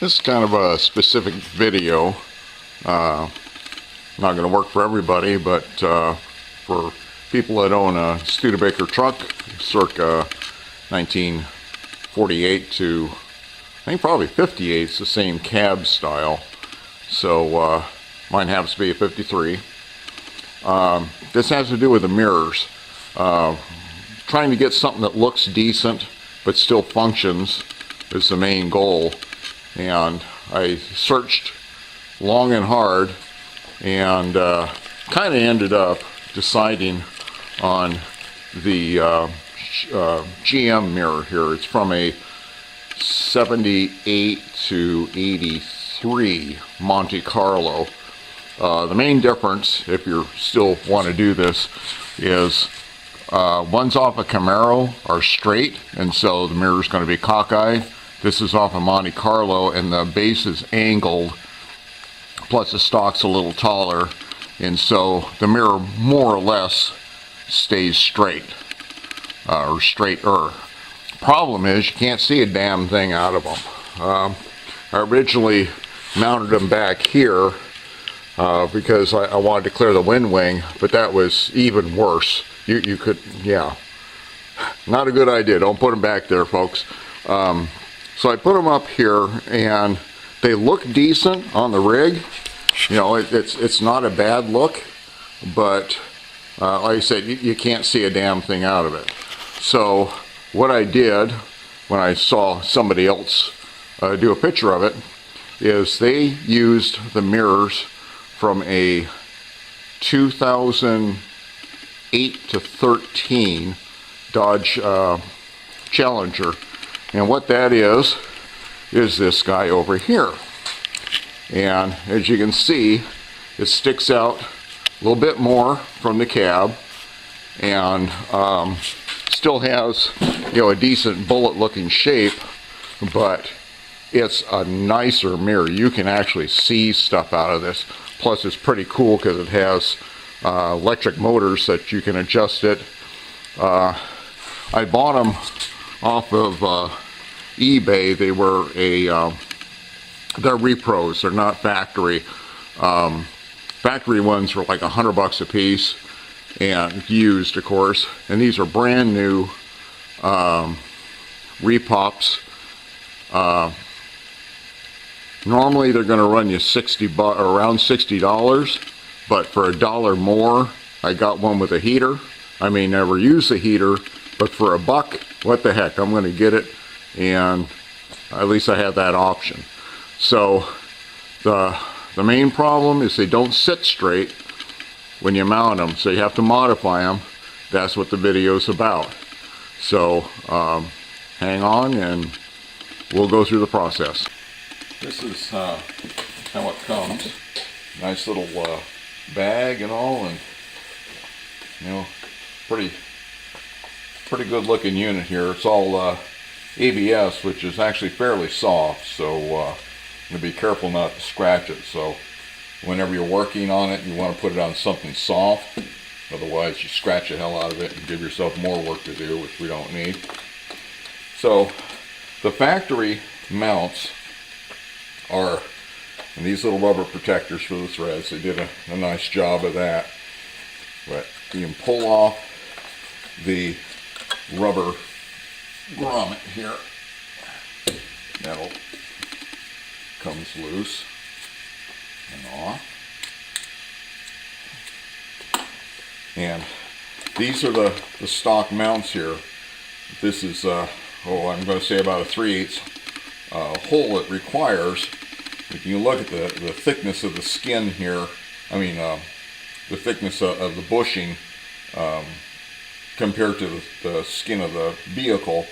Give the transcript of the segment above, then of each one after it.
This is kind of a specific video. Not going to work for everybody, but for people that own a Studebaker truck, circa 1948 to I think probably 58, it's the same cab style. So mine happens to be a 53. This has to do with the mirrors. Trying to get something that looks decent but still functions is the main goal. And I searched long and hard and kind of ended up deciding on the GM mirror here. It's from a 78 to 83 Monte Carlo. The main difference, if you still want to do this, is ones off a Camaro are straight, and so the mirror is going to be cockeyed. This is off a Monte Carlo, and the base is angled, plus the stock's a little taller, and so the mirror more or less stays straight, or straighter. Problem is you can't see a damn thing out of them. I originally mounted them back here because I wanted to clear the wind wing, but that was even worse. You could, yeah, not a good idea. Don't put them back there, folks. So I put them up here, and they look decent on the rig. You know, it's not a bad look, but like I said, you can't see a damn thing out of it. So what I did when I saw somebody else do a picture of it is they used the mirrors from a 2008 to 13 Dodge Challenger, and what that is this guy over here. And as you can see, it sticks out a little bit more from the cab, and still has, you know, a decent bullet looking shape, but it's a nicer mirror. You can actually see stuff out of this. Plus it's pretty cool because it has electric motors that you can adjust it. I bought them off of eBay. They were they're repros, they're not factory. Factory ones were like $100 a piece, and used, of course. And these are brand new repops. Normally they're going to run you around $60, but for $1 more, I got one with a heater. I may never use the heater, but for $1, what the heck, I'm going to get it, and at least I have that option. So the main problem is they don't sit straight when you mount them, so you have to modify them. That's what the video is about. So hang on and we'll go through the process. This is how it comes. Nice little bag and all, and you know, pretty good looking unit here. It's all ABS, which is actually fairly soft, so you be careful not to scratch it. So whenever you're working on it, you want to put it on something soft, otherwise you scratch the hell out of it and give yourself more work to do, which we don't need. So the factory mounts are in these little rubber protectors for the threads. They did a nice job of that. But you can pull off the rubber grommet here. That'll comes loose and off. And these are the stock mounts here. This is I'm going to say about a 3/8 hole it requires. If you look at the thickness of the skin here, I mean the thickness of the bushing compared to the skin of the vehicle,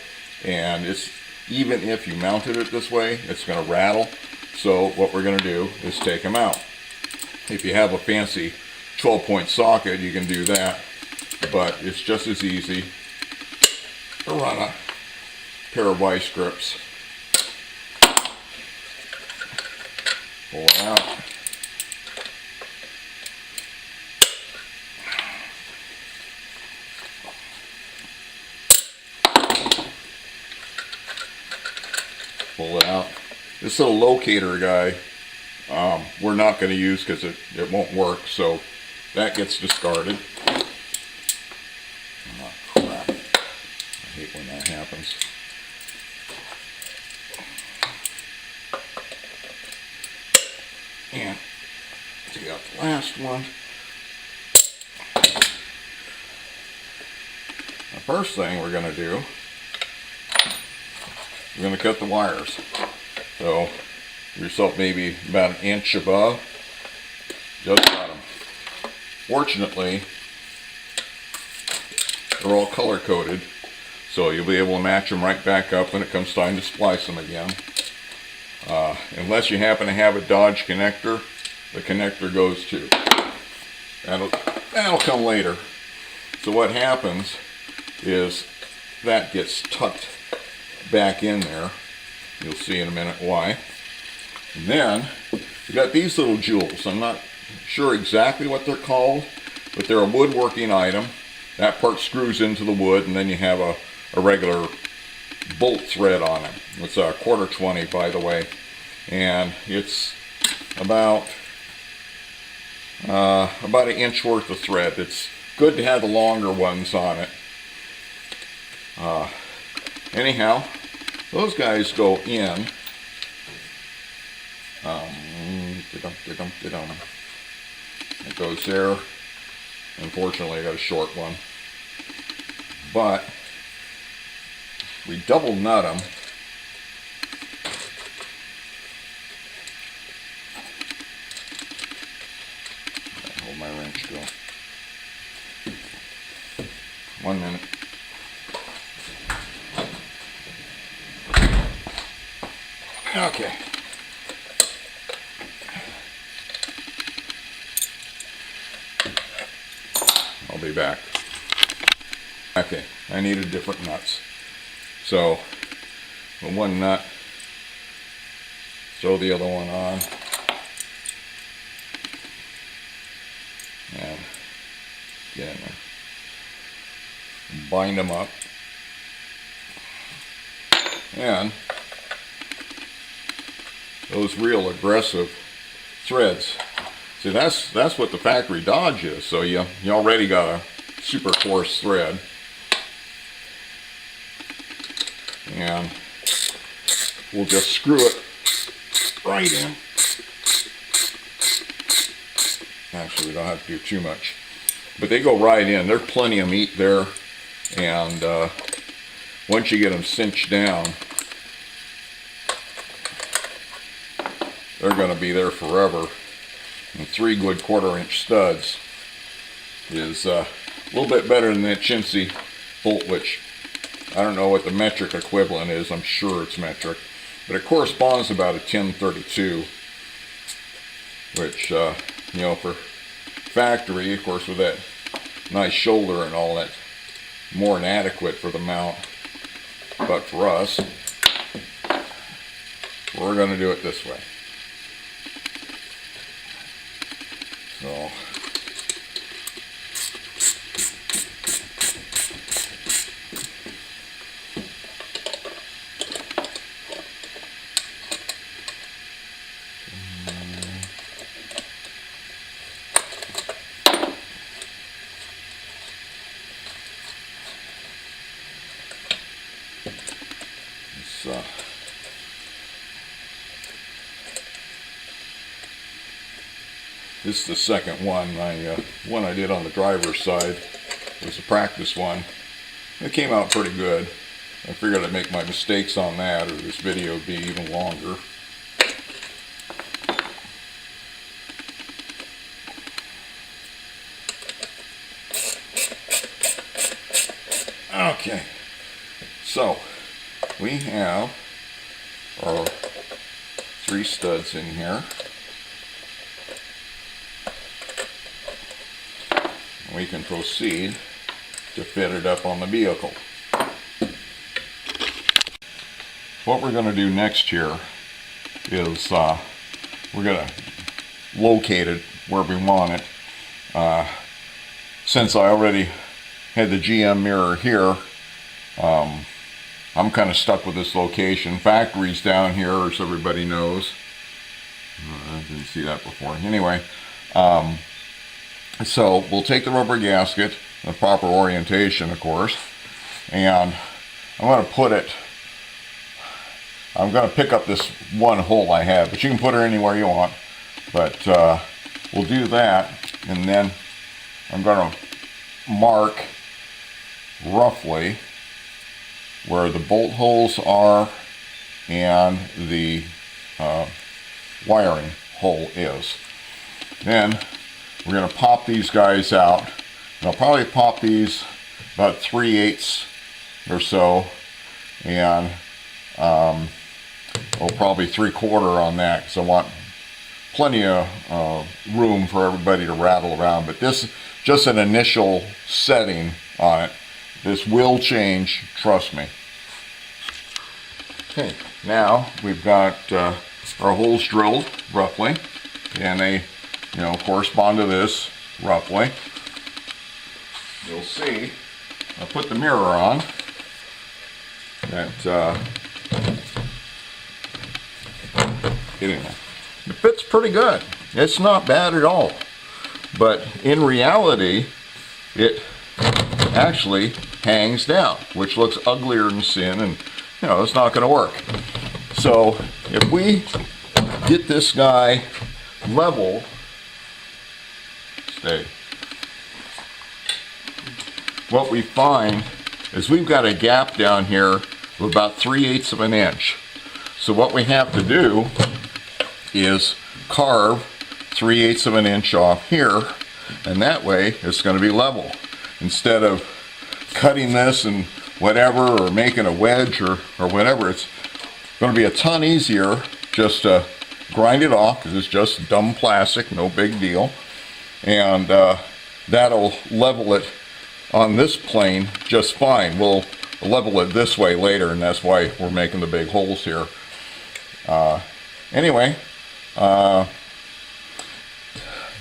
and it's, even if you mounted it this way, it's going to rattle. So what we're going to do is take them out. If you have a fancy 12-point socket, you can do that, but it's just as easy to run a pair of vice grips. Pull it out. Pull it out. this little locator guy, we're not going to use because it won't work, so that gets discarded. Oh, crap. I hate when that happens. And take out the last one. The first thing we're going to do, we're going to cut the wires. So yourself maybe about an inch above. Just got them. Fortunately, they're all color coded, so you'll be able to match them right back up when it comes time to splice them again. Unless you happen to have a Dodge connector, the connector goes too. That'll come later. So what happens is that gets tucked back in there. You'll see in a minute why. And then you got these little jewels. I'm not sure exactly what they're called, but they're a woodworking item. That part screws into the wood, and then you have a regular bolt thread on it. It's a 1/4 20, by the way, and it's about an inch worth of thread. It's good to have the longer ones on it. Anyhow, those guys go in. It goes there. Unfortunately, I got a short one, but we double nut them. Hold my wrench go. 1 minute. Okay. I'll be back. Okay, I needed different nuts. So, with one nut, throw the other one on, and get in there. Bind them up, and those real aggressive threads. See, that's what the factory Dodge is. So you already got a super coarse thread, and we'll just screw it right in. Actually, we don't have to do too much, but they go right in. There's plenty of meat there, and once you get them cinched down, they're going to be there forever. And 3 good 1/4 inch studs is a little bit better than that chintzy bolt, which I don't know what the metric equivalent is. I'm sure it's metric, but it corresponds to about a 1032, which for factory, of course, with that nice shoulder and all that, more than adequate for the mount. But for us, we're going to do it this way. So this is the second one. One I did on the driver's side was a practice one. It came out pretty good. I figured I'd make my mistakes on that, or this video would be even longer. Okay, so we have our 3 studs in here. We can proceed to fit it up on the vehicle. What we're going to do next here is we're going to locate it where we want it. Since I already had the GM mirror here, I I'm kind of stuck with this location. Factory's down here, as everybody knows. I didn't see that before. Anyway, so we'll take the rubber gasket, the proper orientation, of course, and I'm going to put it, I'm going to pick up this one hole I have, but you can put her anywhere you want. But we'll do that, and then I'm going to mark roughly where the bolt holes are and the wiring hole is. Then we're going to pop these guys out, and I'll probably pop these about 3/8 or so, and probably 3/4 on that, because I want plenty of room for everybody to rattle around. But this is just an initial setting on it. This will change, trust me. Okay, now we've got our holes drilled roughly, and they, correspond to this roughly. You'll see, I'll put the mirror on, that it fits pretty good. It's not bad at all. But in reality, it actually hangs down, which looks uglier than sin, and it's not going to work. So if we get this guy level, what we find is we've got a gap down here of about 3/8 of an inch. So what we have to do is carve 3/8 of an inch off here, and that way it's going to be level, instead of cutting this and whatever, or making a wedge or whatever. It's going to be a ton easier just to grind it off, because it's just dumb plastic, no big deal, and that'll level it on this plane just fine. We'll level it this way later, and that's why we're making the big holes here. Anyway,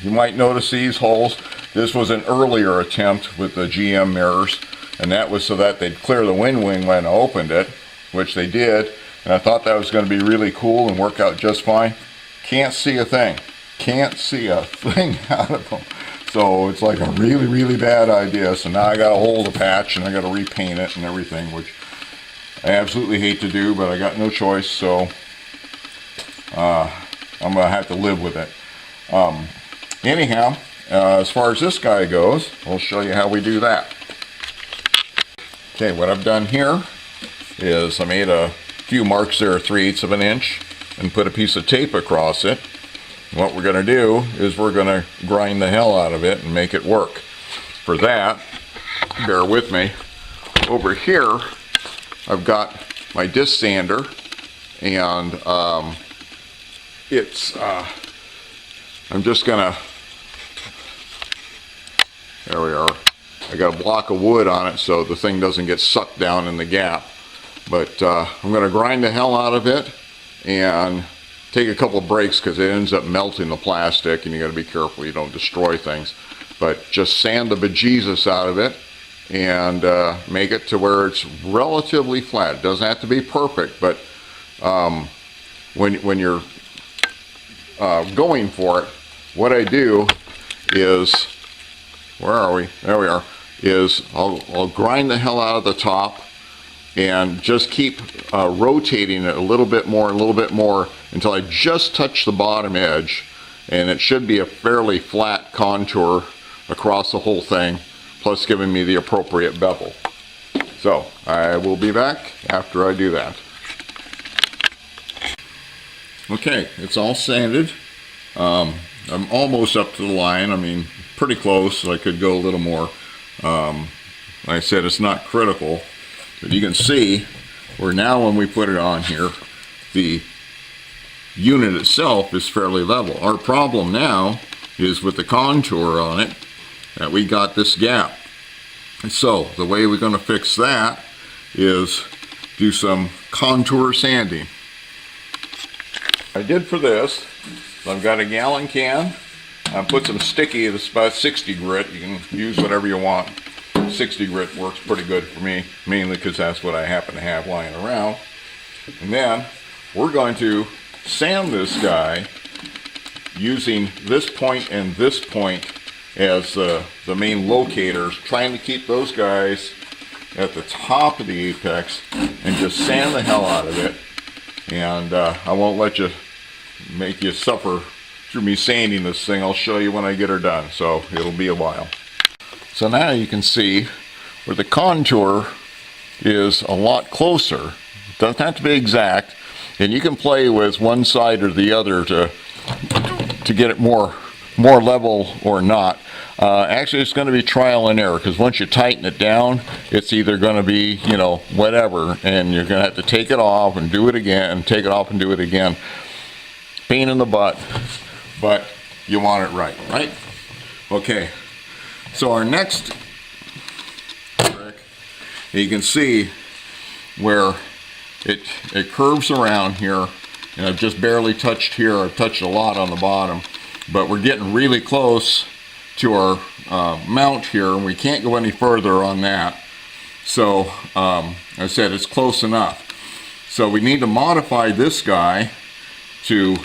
you might notice these holes. This was an earlier attempt with the GM mirrors, and that was so that they'd clear the wind wing when I opened it, which they did, and I thought that was going to be really cool and work out just fine. Can't see a thing. Can't see a thing out of them. So it's like a really, really bad idea. So now I got to hold the patch, and I got to repaint it and everything, which I absolutely hate to do, but I got no choice, so I'm going to have to live with it. Anyhow, as far as this guy goes, I'll show you how we do that. Okay, what I've done here is I made a few marks there, 3/8 of an inch, and put a piece of tape across it. What we're going to do is we're going to grind the hell out of it and make it work. For that, bear with me, over here I've got my disc sander, and I'm just gonna, there we are, I got a block of wood on it so the thing doesn't get sucked down in the gap, but I'm gonna grind the hell out of it and take a couple of breaks, because it ends up melting the plastic, and you got to be careful you don't destroy things. But just sand the bejesus out of it and make it to where it's relatively flat. It doesn't have to be perfect, but when you're going for it, what I do is, where are we? There we are. Is I'll grind the hell out of the top and just keep rotating it a little bit more until I just touch the bottom edge, and it should be a fairly flat contour across the whole thing, plus giving me the appropriate bevel. So I will be back after I do that. Okay, it's all sanded. I'm almost up to the line. I mean, pretty close. I could go a little more. Like I said, it's not critical, but you can see where now when we put it on here, the unit itself is fairly level. Our problem now is with the contour on it, that we got this gap. So the way we're going to fix that is do some contour sanding. I did for this, I've got a gallon can. I put some sticky, it's about 60 grit, you can use whatever you want. 60 grit works pretty good for me, mainly because that's what I happen to have lying around. And then we're going to sand this guy using this point and this point as the main locators, trying to keep those guys at the top of the apex and just sand the hell out of it. And I won't make you suffer through me sanding this thing. I'll show you when I get her done, so it'll be a while. So now you can see where the contour is a lot closer. It doesn't have to be exact, and you can play with one side or the other to get it more level or not. Actually, it's going to be trial and error, because once you tighten it down, it's either going to be, you know, whatever, and you're going to have to take it off and do it again, and take it off and do it again. Pain in the butt, but you want it right, right? Okay, so our next trick, you can see where it curves around here, and I've just barely touched here. I've touched a lot on the bottom, but we're getting really close to our mount here, and we can't go any further on that. So I said it's close enough. So we need to modify this guy to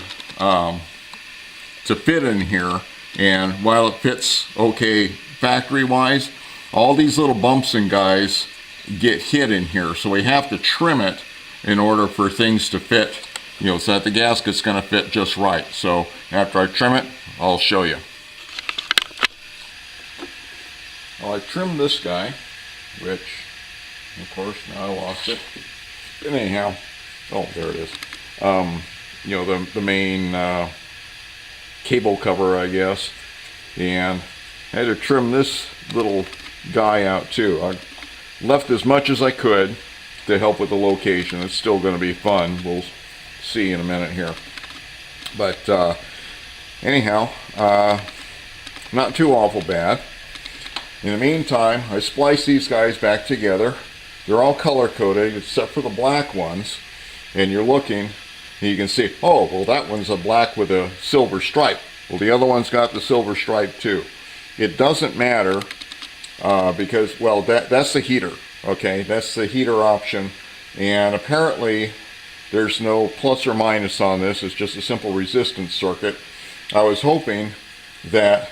fit in here. And while it fits okay factory wise, all these little bumps and guys get hit in here, so we have to trim it in order for things to fit, you know, so that the gasket's going to fit just right. So after I trim it, I'll show you. Well, I trimmed this guy, which, of course, now I lost it. But anyhow, oh, there it is. You know, the main cable cover, I guess. And I had to trim this little guy out too. I left as much as I could to help with the location. It's still going to be fun. We'll see in a minute here. But anyhow, not too awful bad. In the meantime, I spliced these guys back together. They're all color coded except for the black ones. And you're looking, and you can see, oh, well, that one's a black with a silver stripe. Well, the other one's got the silver stripe too. It doesn't matter because, well, that's the heater. Okay, that's the heater option. And apparently there's no plus or minus on this. It's just a simple resistance circuit. I was hoping that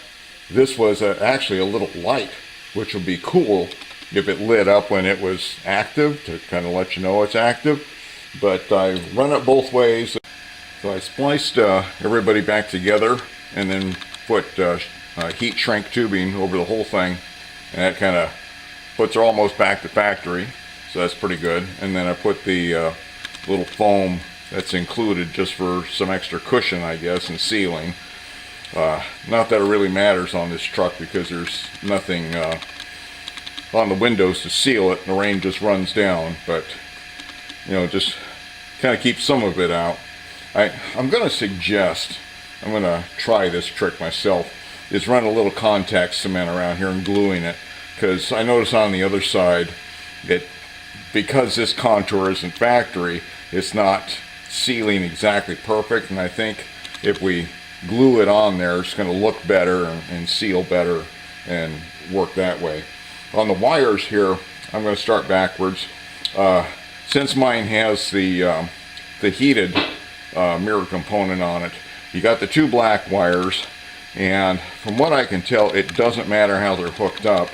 this was actually a little light, which would be cool if it lit up when it was active, to kind of let you know it's active. But I run it both ways. So I spliced everybody back together and then put heat shrink tubing over the whole thing, and that kind of puts her almost back to factory, so that's pretty good. And then I put the little foam that's included just for some extra cushion, I guess, and sealing. Not that it really matters on this truck because there's nothing on the windows to seal it. The rain just runs down, but you know, just kind of keep some of it out. I'm going to suggest, I'm going to try this trick myself, is run a little contact cement around here and gluing it, because I notice on the other side that because this contour isn't factory, it's not sealing exactly perfect, and I think if we glue it on there, it's going to look better and seal better and work that way. On the wires here, I'm going to start backwards. Since mine has the heated mirror component on it, you got the two black wires, and from what I can tell, it doesn't matter how they're hooked up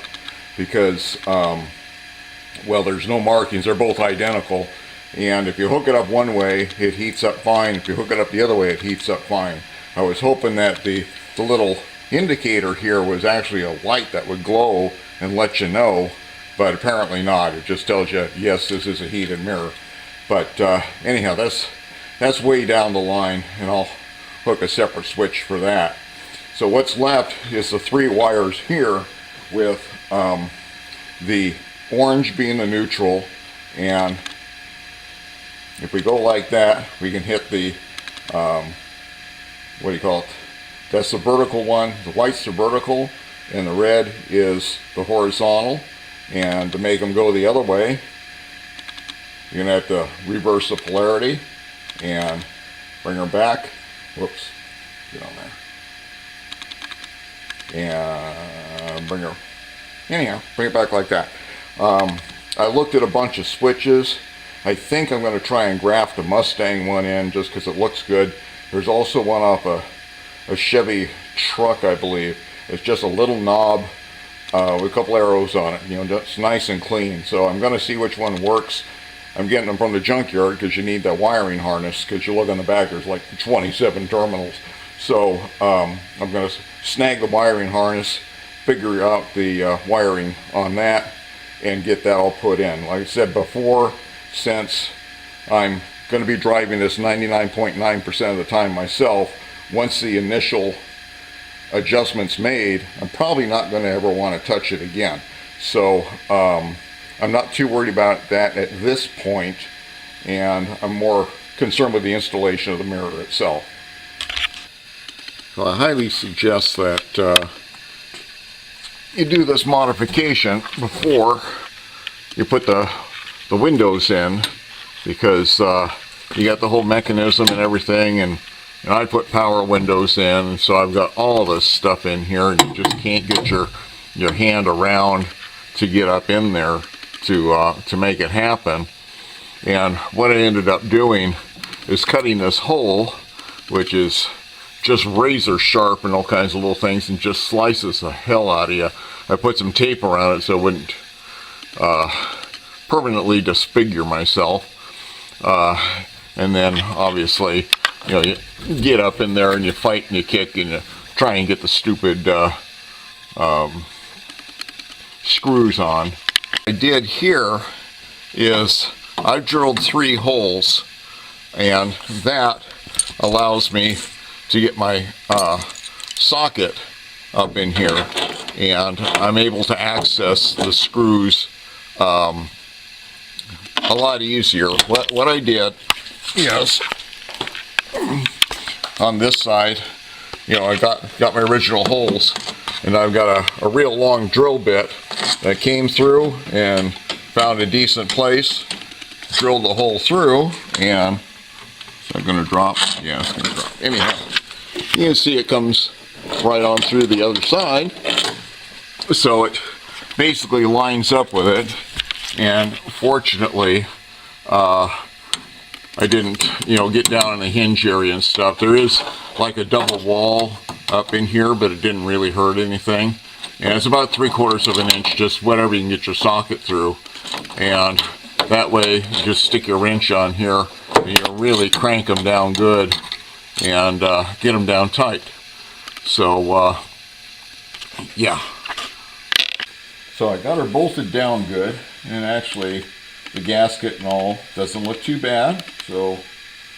because, well, there's no markings. They're both identical, and if you hook it up one way, it heats up fine. If you hook it up the other way, it heats up fine. I was hoping that the little indicator here was actually a light that would glow and let you know, but apparently not. It just tells you, yes, this is a heated mirror. But anyhow, that's way down the line, and I'll hook a separate switch for that. So what's left is the three wires here, with the orange being the neutral, and if we go like that, we can hit the what do you call it? That's the vertical one. The white's the vertical, and the red is the horizontal. And to make them go the other way, you're going to have to reverse the polarity and bring her back. Whoops, get on there. And bring her anyhow, bring it back like that. I looked at a bunch of switches. I think I'm going to try and graft a Mustang one in just because it looks good. There's also one off a Chevy truck, I believe. It's just a little knob with a couple arrows on it. You know, it's nice and clean. So I'm going to see which one works. I'm getting them from the junkyard because you need that wiring harness, because you look on the back, there's like 27 terminals. So I'm going to snag the wiring harness, figure out the wiring on that, and get that all put in. Like I said before, since I'm going to be driving this 99.9% of the time myself, once the initial adjustments made, I'm probably not going to ever want to touch it again. So I'm not too worried about that at this point, and I'm more concerned with the installation of the mirror itself. So I highly suggest that you do this modification before you put the windows in, because you got the whole mechanism and everything, and I put power windows in, so I've got all this stuff in here, and you just can't get your hand around to get up in there to make it happen. And what I ended up doing is cutting this hole, which is just razor sharp and all kinds of little things, and just slices the hell out of you. I put some tape around it so it wouldn't permanently disfigure myself. And then obviously, you know, you get up in there and you fight and you kick and you try and get the stupid screws on. What I did here is I drilled 3 holes, and that allows me to get my socket up in here, and I'm able to access the screws a lot easier. What I did is, on this side, you know, I got my original holes, and I've got a real long drill bit that came through and found a decent place, drilled the hole through, and is that going to drop? Yeah, it's going to drop. Anyhow, you can see it comes right on through the other side, so it basically lines up with it. And fortunately, I didn't, you know, get down in the hinge area and stuff. There is like a double wall up in here, but it didn't really hurt anything. And it's about 3/4 of an inch, just whatever you can get your socket through. And that way, you just stick your wrench on here, and you really crank them down good, and get them down tight. So, yeah. So I got her bolted down good, and actually the gasket and all doesn't look too bad. So,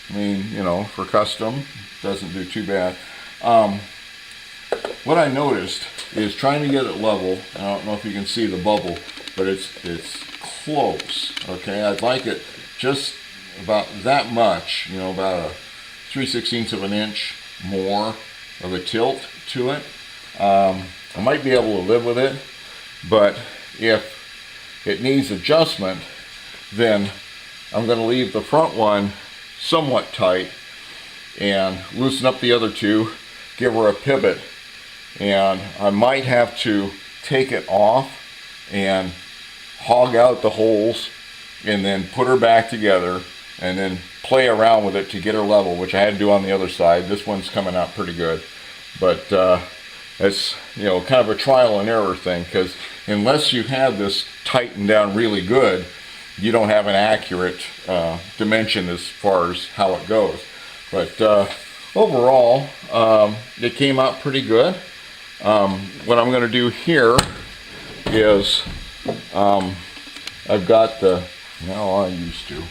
I mean, you know, for custom, doesn't do too bad. What I noticed is trying to get it level. I don't know if you can see the bubble, but it's close. Okay, I'd like it just about that much, you know, about a 3/16 of an inch more of a tilt to it. I might be able to live with it, but if it needs adjustment, then I'm going to leave the front one somewhat tight and loosen up the other two, give her a pivot, and I might have to take it off and hog out the holes and then put her back together and then play around with it to get her level, which I had to do on the other side. This one's coming out pretty good, but it's, you know, kind of a trial and error thing, because unless you have this tightened down really good, you don't have an accurate dimension as far as how it goes. But overall, it came out pretty good. What I'm going to do here is I've got the, well, I used to,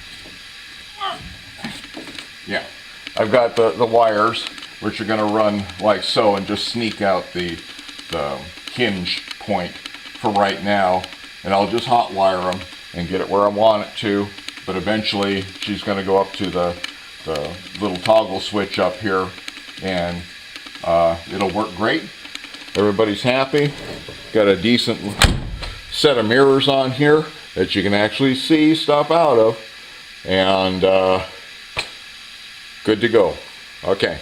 yeah, I've got the wires, which are going to run like so and just sneak out the hinge point for right now, and I'll just hot wire them and get it where I want it to. But eventually she's going to go up to the little toggle switch up here, and it'll work great. Everybody's happy. Got a decent set of mirrors on here that you can actually see stuff out of, and good to go. Okay.